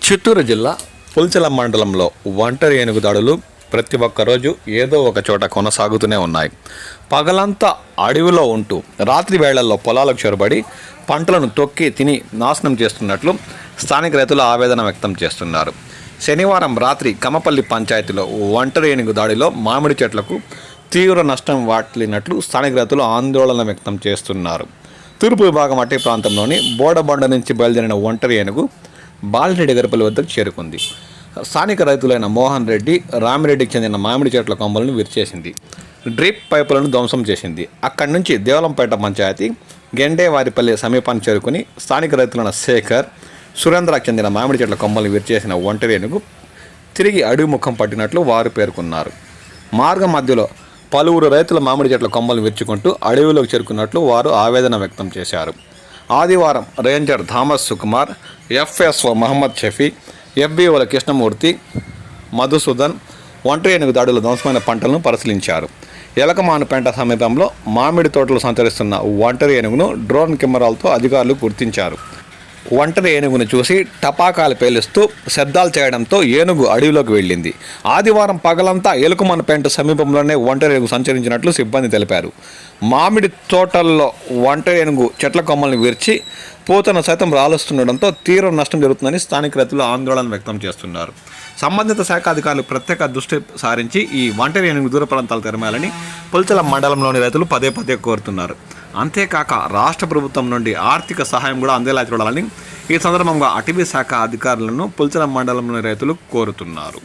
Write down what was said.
చిత్తూరు జిల్లా పుల్చల మండలంలో ఒంటరి ఏనుగు దాడులు ప్రతి ఒక్క రోజు ఏదో ఒక చోట కొనసాగుతూనే ఉన్నాయి. పగలంతా అడవిలో ఉంటూ రాత్రి వేళల్లో పొలాలకు చొరబడి పంటలను తొక్కి తిని నాశనం చేస్తున్నట్లు స్థానిక రైతులు ఆవేదన వ్యక్తం చేస్తున్నారు. శనివారం రాత్రి కమపల్లి పంచాయతీలో ఒంటరి ఏనుగు దాడిలో మామిడి చెట్లకు తీవ్ర నష్టం వాటిల్లినట్లు స్థానిక రైతులు ఆందోళన వ్యక్తం చేస్తున్నారు. తూర్పు విభాగం అటవీ ప్రాంతంలోని బోడబండ నుంచి బయలుదేరిన ఒంటరి ఏనుగు బాలిరెడ్డి గరపల్లి వద్దకు చేరుకుంది. స్థానిక రైతులైన మోహన్ రెడ్డి, రామిరెడ్డికి చెందిన మామిడి చెట్ల కొమ్మలను విరిచేసింది. డ్రిప్ పైపులను ధ్వంసం చేసింది. అక్కడి నుంచి దేవలంపేట పంచాయతీ గెండేవారిపల్లి సమీపాన్ని చేరుకుని స్థానిక రైతులైన శేఖర్, సురేంద్రకు చెందిన మామిడి చెట్ల కొమ్మలను విరిచేసిన ఒంటరి ఏనుగు తిరిగి అడవి ముఖం పట్టినట్లు వారు పేర్కొన్నారు. మార్గం మధ్యలో పలువురు రైతుల మామిడి చెట్ల కొమ్మలు విరుచుకుంటూ అడవిలోకి చేరుకున్నట్లు వారు ఆవేదన వ్యక్తం చేశారు. ఆదివారం రేంజర్ థామస్ సుకుమార్, ఎఫ్ఎస్ఓ మహమ్మద్ షఫీ, ఎఫ్బీఓల కృష్ణమూర్తి, మధుసూదన్ ఒంటరి ఏనుగు దాడుల ధ్వంసమైన పంటలను పరిశీలించారు. ఎలకమానుపేంట సమీపంలో మామిడి తోటలు సంచరిస్తున్న ఒంటరి ఏనుగును డ్రోన్ కెమెరాలతో అధికారులు గుర్తించారు. ఒంటరి ఏనుగును చూసి టపాకాలు పేలుస్తూ శబ్దాలు చేయడంతో ఏనుగు అడవిలోకి వెళ్ళింది. ఆదివారం పగలంతా ఎలుకమనపేంట సమీపంలోనే ఒంటరి ఏనుగు సంచరించినట్లు సిబ్బంది తెలిపారు. మామిడి తోటల్లో ఒంటరి ఏనుగు చెట్ల కొమ్మలను విరిచి పూతను సైతం రాలుస్తుండడంతో తీవ్ర నష్టం జరుగుతుందని స్థానిక రైతులు ఆందోళన వ్యక్తం చేస్తున్నారు. సంబంధిత శాఖ అధికారులు ప్రత్యేక దృష్టి సారించి ఈ ఒంటరి ఏనుగు దూర ప్రాంతాలు తెరమాలని పుల్చల మండలంలోని రైతులు పదే పదే కోరుతున్నారు. అంతేకాక రాష్ట్ర ప్రభుత్వం నుండి ఆర్థిక సహాయం కూడా అందేలా చూడాలని ఈ సందర్భంగా అటవీ శాఖ అధికారులను పుల్చల మండలంలోని రైతులు కోరుతున్నారు.